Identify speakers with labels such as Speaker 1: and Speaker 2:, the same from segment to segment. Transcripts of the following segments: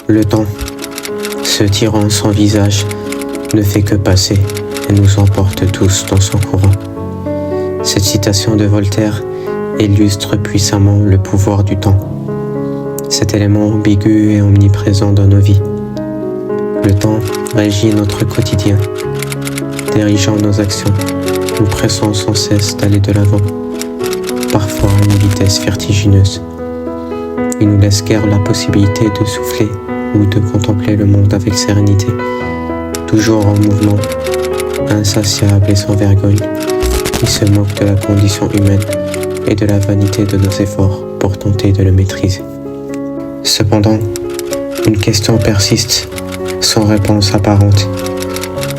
Speaker 1: Le temps, ce tyran sans visage, ne fait que passer et nous emporte tous dans son courant. Cette citation de Voltaire illustre puissamment le pouvoir du temps, cet élément ambigu et omniprésent dans nos vies. Le temps régit notre quotidien, dirigeant nos actions, nous pressant sans cesse d'aller de l'avant, parfois à une vitesse vertigineuse. Il nous laisse guère la possibilité de souffler ou de contempler le monde avec sérénité, toujours en mouvement, insatiable et sans vergogne. Il se moque de la condition humaine et de la vanité de nos efforts pour tenter de le maîtriser. Cependant, une question persiste, sans réponse apparente,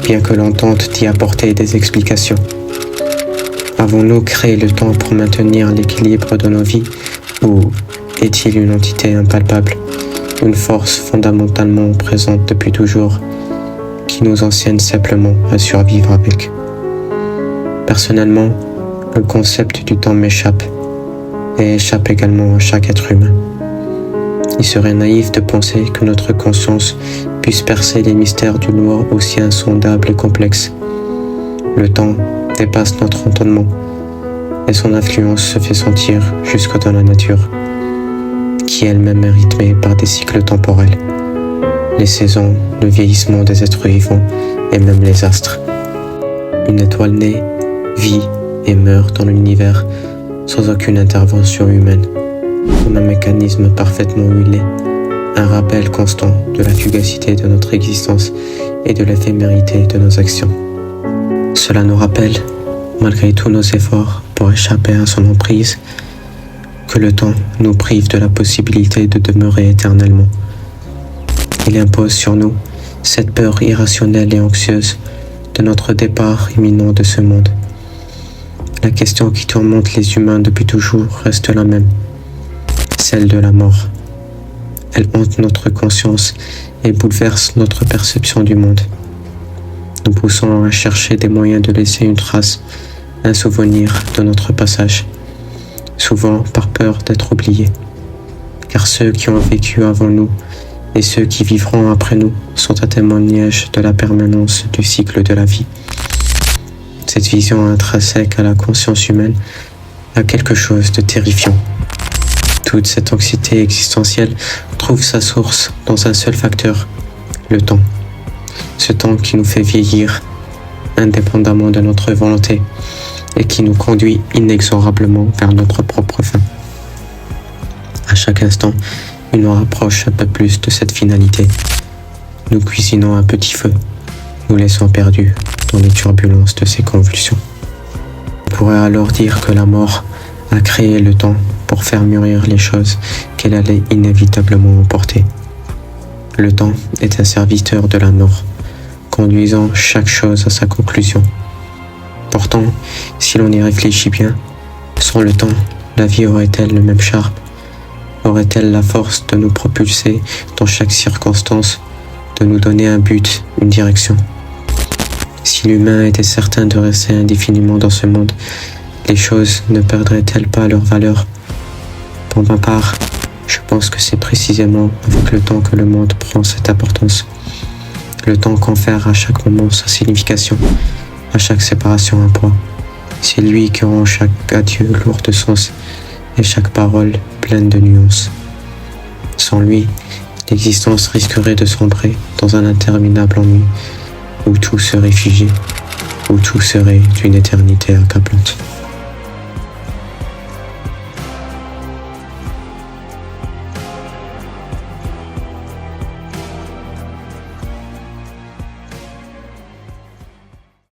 Speaker 1: bien que l'on tente d'y apporter des explications. Avons-nous créé le temps pour maintenir l'équilibre de nos vies, ou est-il une entité impalpable, une force fondamentalement présente depuis toujours, qui nous enseigne simplement à survivre avec? Personnellement, le concept du temps m'échappe, et échappe également à chaque être humain. Il serait naïf de penser que notre conscience puisse percer les mystères d'une loi aussi insondable et complexe. Le temps dépasse notre entendement, et son influence se fait sentir jusque dans la nature, qui elle-même est rythmée par des cycles temporels, les saisons, le vieillissement des êtres vivants et même les astres. Une étoile naît, vit et meurt dans l'univers sans aucune intervention humaine, comme un mécanisme parfaitement huilé, un rappel constant de la fugacité de notre existence et de l'éphémérité de nos actions. Cela nous rappelle, malgré tous nos efforts pour échapper à son emprise, que le temps nous prive de la possibilité de demeurer éternellement. Il impose sur nous cette peur irrationnelle et anxieuse de notre départ imminent de ce monde. La question qui tourmente les humains depuis toujours reste la même, celle de la mort. Elle hante notre conscience et bouleverse notre perception du monde, nous poussant à chercher des moyens de laisser une trace, un souvenir de notre passage, souvent par peur d'être oubliés, car ceux qui ont vécu avant nous et ceux qui vivront après nous sont un témoignage de la permanence du cycle de la vie. Cette vision intrinsèque à la conscience humaine a quelque chose de terrifiant. Toute cette anxiété existentielle trouve sa source dans un seul facteur, le temps. Ce temps qui nous fait vieillir, indépendamment de notre volonté, et qui nous conduit inexorablement vers notre propre fin. À chaque instant, il nous rapproche un peu plus de cette finalité. Nous cuisinons un petit feu, nous laissant perdus dans les turbulences de ces convulsions. On pourrait alors dire que la mort a créé le temps pour faire mûrir les choses qu'elle allait inévitablement emporter. Le temps est un serviteur de la mort, conduisant chaque chose à sa conclusion. Pourtant, si l'on y réfléchit bien, sans le temps, la vie aurait-elle le même charme? Aurait-elle la force de nous propulser dans chaque circonstance, de nous donner un but, une direction? Si l'humain était certain de rester indéfiniment dans ce monde, les choses ne perdraient-elles pas leur valeur? Pour ma part, je pense que c'est précisément avec le temps que le monde prend cette importance. Le temps confère à chaque moment sa signification, à chaque séparation un poids. C'est lui qui rend chaque adieu lourd de sens et chaque parole pleine de nuances. Sans lui, l'existence risquerait de sombrer dans un interminable ennui, où tout serait figé, où tout serait d'une éternité accablante.